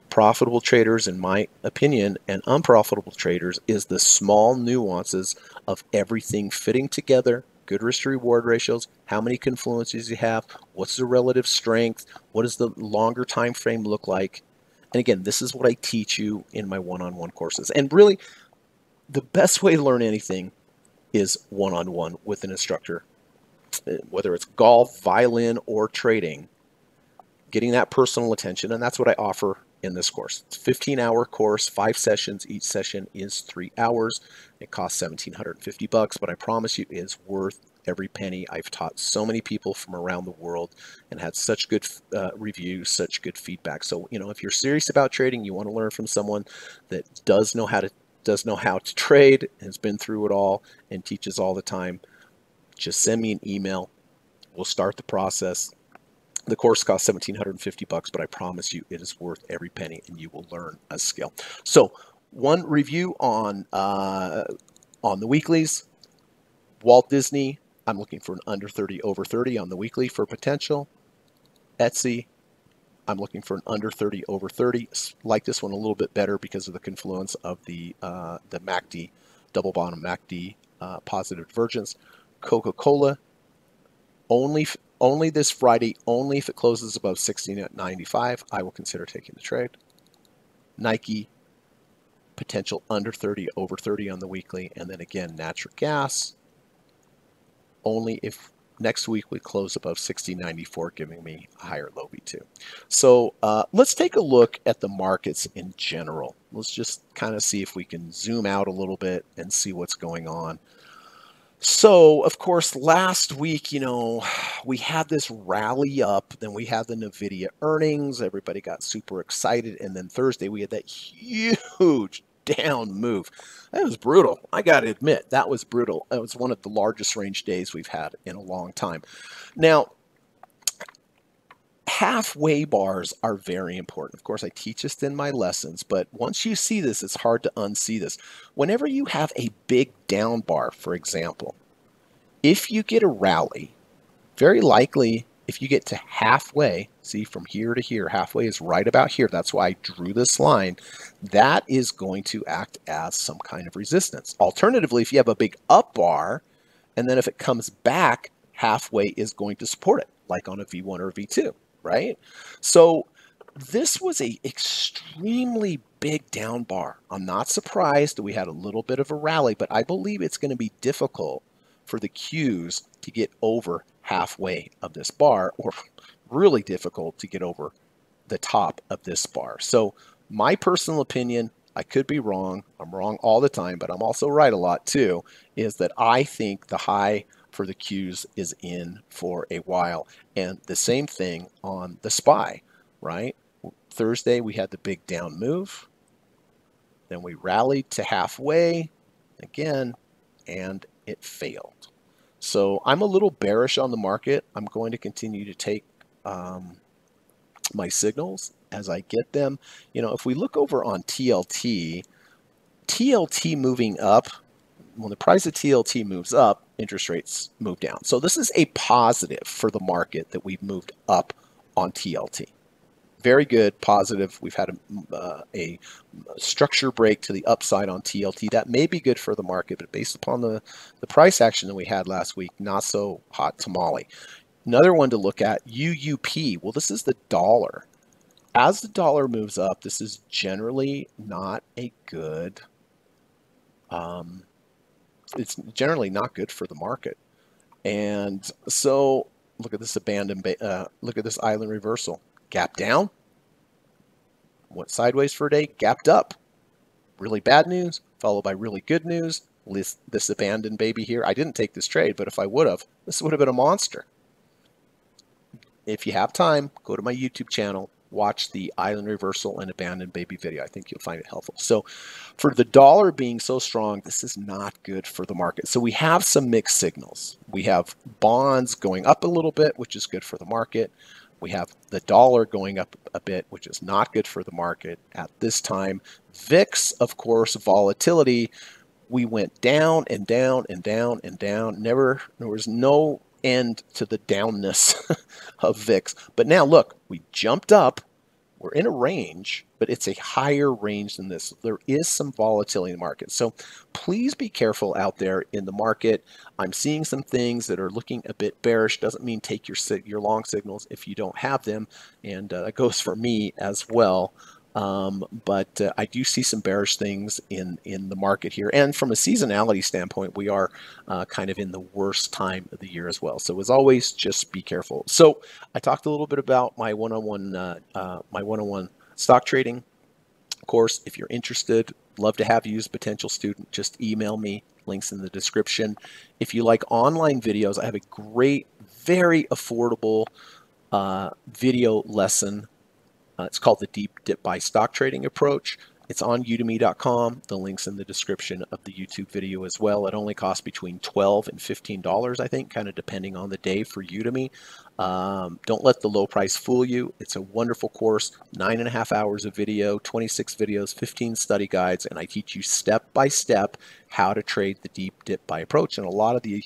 profitable traders, in my opinion, and unprofitable traders, is the small nuances of everything fitting together. Good risk to reward ratios, how many confluences you have, what's the relative strength, what does the longer time frame look like. And again, this is what I teach you in my one-on-one courses. And really, the best way to learn anything is one-on-one with an instructor. Whether it's golf, violin, or trading, getting that personal attention, and that's what I offer in this course. It's a 15-hour course, 5 sessions. Each session is 3 hours. It costs $1,750, but I promise you it's worth every penny. I've taught so many people from around the world and had such good reviews, such good feedback. So, if you're serious about trading, you want to learn from someone that does know how to trade, has been through it all, and teaches all the time, just send me an email. We'll start the process. The course costs $1,750, but I promise you it is worth every penny, and you will learn a skill. So, one review on the weeklies. Walt Disney, I'm looking for an under 30, over 30 on the weekly for potential. Etsy, I'm looking for an under 30, over 30. Like this one a little bit better because of the confluence of the MACD, double bottom MACD positive divergence. Coca-Cola, only this Friday, only if it closes above 16.95, I will consider taking the trade. Nike, potential under 30, over 30 on the weekly. And then again, natural gas, only if next week we close above 60.94, giving me a higher low V2. So let's take a look at the markets in general. Let's just kind of see if we can zoom out a little bit and see what's going on. So, of course, last week, we had this rally up, then we had the NVIDIA earnings. Everybody got super excited. And then Thursday, we had that huge down move. That was brutal. I got to admit, that was brutal. It was one of the largest range days we've had in a long time. Now, halfway bars are very important. Of course, I teach this in my lessons, but once you see this, it's hard to unsee this. Whenever you have a big down bar, for example, if you get a rally, very likely if you get to halfway, see from here to here, halfway is right about here. That's why I drew this line. That is going to act as some kind of resistance. Alternatively, if you have a big up bar, and then if it comes back, halfway is going to support it, like on a V1 or V2, right? So this was a extremely big down bar. I'm not surprised that we had a little bit of a rally, but I believe it's going to be difficult for the Qs to get over halfway of this bar, or really difficult to get over the top of this bar. So my personal opinion, I could be wrong. I'm wrong all the time, but I'm also right a lot too, is that I think the high for the Qs is in for a while. And the same thing on the SPY, right? Thursday, we had the big down move. Then we rallied to halfway again, and it failed. So I'm a little bearish on the market. I'm going to continue to take my signals as I get them. If we look over on TLT moving up, when the price of TLT moves up, interest rates move down. So this is a positive for the market that we've moved up on TLT. Very good, positive. We've had a structure break to the upside on TLT. That may be good for the market, but based upon the price action that we had last week, not so hot tamale. Another one to look at, UUP. Well, this is the dollar. As the dollar moves up, this is generally not a good, it's generally not good for the market. And so look at this look at this island reversal. Gap down, went sideways for a day, gapped up. Really bad news, followed by really good news. This abandoned baby here. I didn't take this trade, but if I would have, this would have been a monster. If you have time, go to my YouTube channel, watch the island reversal and abandoned baby video. I think you'll find it helpful. So for the dollar being so strong, this is not good for the market. So we have some mixed signals. We have bonds going up a little bit, which is good for the market. We have the dollar going up a bit, which is not good for the market at this time. VIX, of course, volatility. We went down and down and down and down. There was no end to the downness of VIX. But now look, we jumped up. We're in a range, but it's a higher range than this. There is some volatility in the market. So please be careful out there in the market. I'm seeing some things that are looking a bit bearish. Doesn't mean take your long signals if you don't have them. And that goes for me as well. But I do see some bearish things in the market here. And from a seasonality standpoint, we are kind of in the worst time of the year as well. So as always, just be careful. So I talked a little bit about my one-on-one stock trading. Of course, if you're interested, love to have you as a potential student, just email me, links in the description. If you like online videos, I have a great, very affordable video lesson. It's called the Deep Dip Buy Stock Trading Approach. It's on udemy.com. The link's in the description of the YouTube video as well. It only costs between $12 and $15, I think, kind of depending on the day for Udemy. Don't let the low price fool you. It's a wonderful course, 9.5 hours of video, 26 videos, 15 study guides, and I teach you step by step how to trade the Deep Dip Buy approach. And a lot of the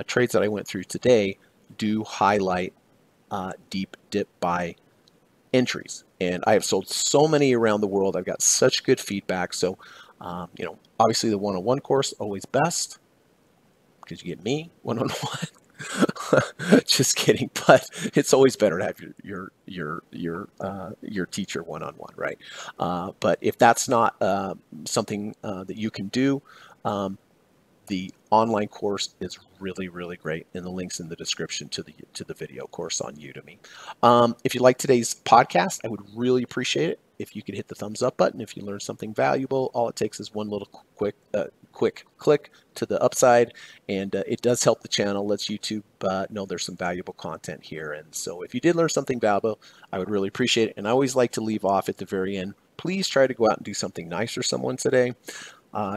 trades that I went through today do highlight Deep Dip Buy entries, and I have sold so many around the world. I've got such good feedback. So obviously the one-on-one course always best because you get me one-on-one. Just kidding, but it's always better to have your teacher one-on-one, right? But if that's not something that you can do, the online course is really, really great, and the link's in the description to the video course on Udemy. If you like today's podcast, I would really appreciate it if you could hit the thumbs up button. If you learned something valuable, all it takes is one little quick quick click to the upside, and it does help the channel, lets YouTube know there's some valuable content here. And so if you did learn something valuable, I would really appreciate it. And I always like to leave off at the very end, please try to go out and do something nice for someone today.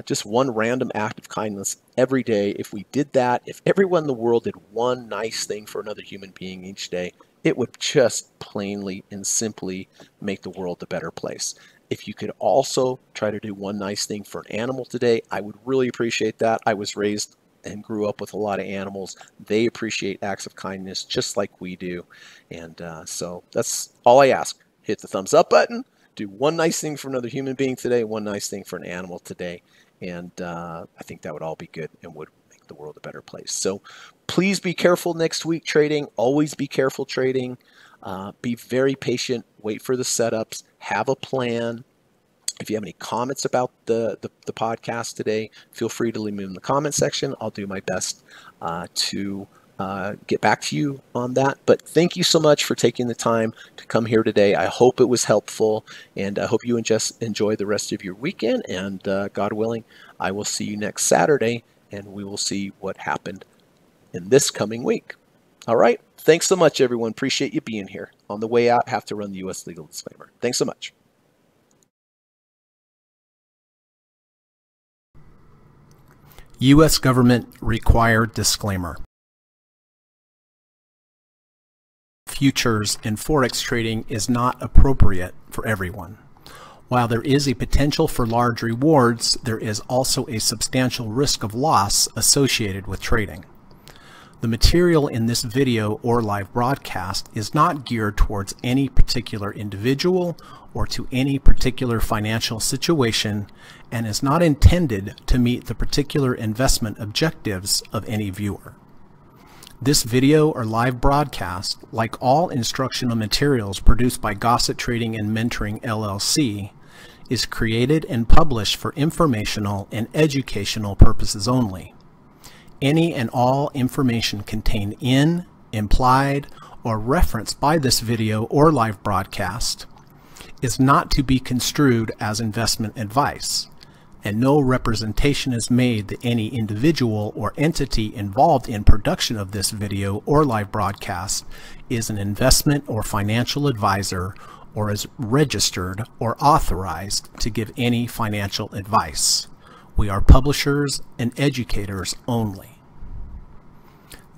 Just one random act of kindness every day. If we did that, if everyone in the world did one nice thing for another human being each day, it would just plainly and simply make the world a better place. If you could also try to do one nice thing for an animal today, I would really appreciate that. I was raised and grew up with a lot of animals. They appreciate acts of kindness just like we do. And so that's all I ask. Hit the thumbs up button. Do one nice thing for another human being today, one nice thing for an animal today. And I think that would all be good and would make the world a better place. So please be careful next week trading. Always be careful trading. Be very patient. Wait for the setups. Have a plan. If you have any comments about the podcast today, feel free to leave them in the comment section. I'll do my best to get back to you on that. But thank you so much for taking the time to come here today. I hope it was helpful, and I hope you just enjoy the rest of your weekend. And God willing, I will see you next Saturday, and we will see what happened in this coming week. All right. Thanks so much, everyone. Appreciate you being here. On the way out, have to run the U.S. legal disclaimer. Thanks so much. U.S. government required disclaimer. Futures and Forex trading is not appropriate for everyone. While there is a potential for large rewards, there is also a substantial risk of loss associated with trading. The material in this video or live broadcast is not geared towards any particular individual or to any particular financial situation and is not intended to meet the particular investment objectives of any viewer. This video or live broadcast, like all instructional materials produced by Gossett Trading and Mentoring LLC, is created and published for informational and educational purposes only. Any and all information contained in, implied, or referenced by this video or live broadcast is not to be construed as investment advice, and no representation is made that any individual or entity involved in production of this video or live broadcast is an investment or financial advisor or is registered or authorized to give any financial advice. We are publishers and educators only.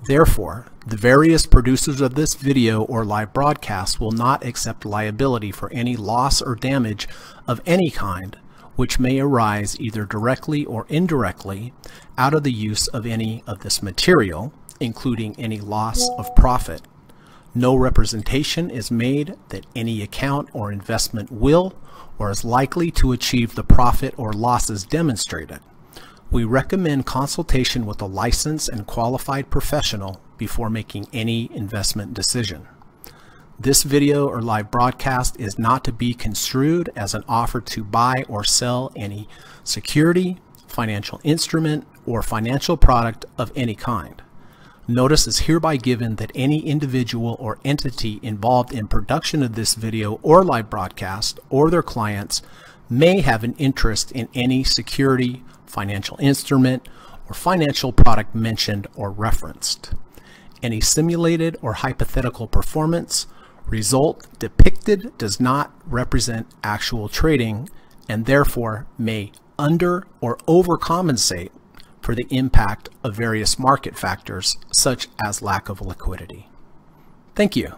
Therefore, the various producers of this video or live broadcast will not accept liability for any loss or damage of any kind which may arise either directly or indirectly out of the use of any of this material, including any loss of profit. No representation is made that any account or investment will or is likely to achieve the profit or losses demonstrated. We recommend consultation with a licensed and qualified professional before making any investment decision. This video or live broadcast is not to be construed as an offer to buy or sell any security, financial instrument, or financial product of any kind. Notice is hereby given that any individual or entity involved in production of this video or live broadcast or their clients may have an interest in any security, financial instrument, or financial product mentioned or referenced. Any simulated or hypothetical performance result depicted does not represent actual trading and therefore may under or overcompensate for the impact of various market factors such as lack of liquidity. Thank you.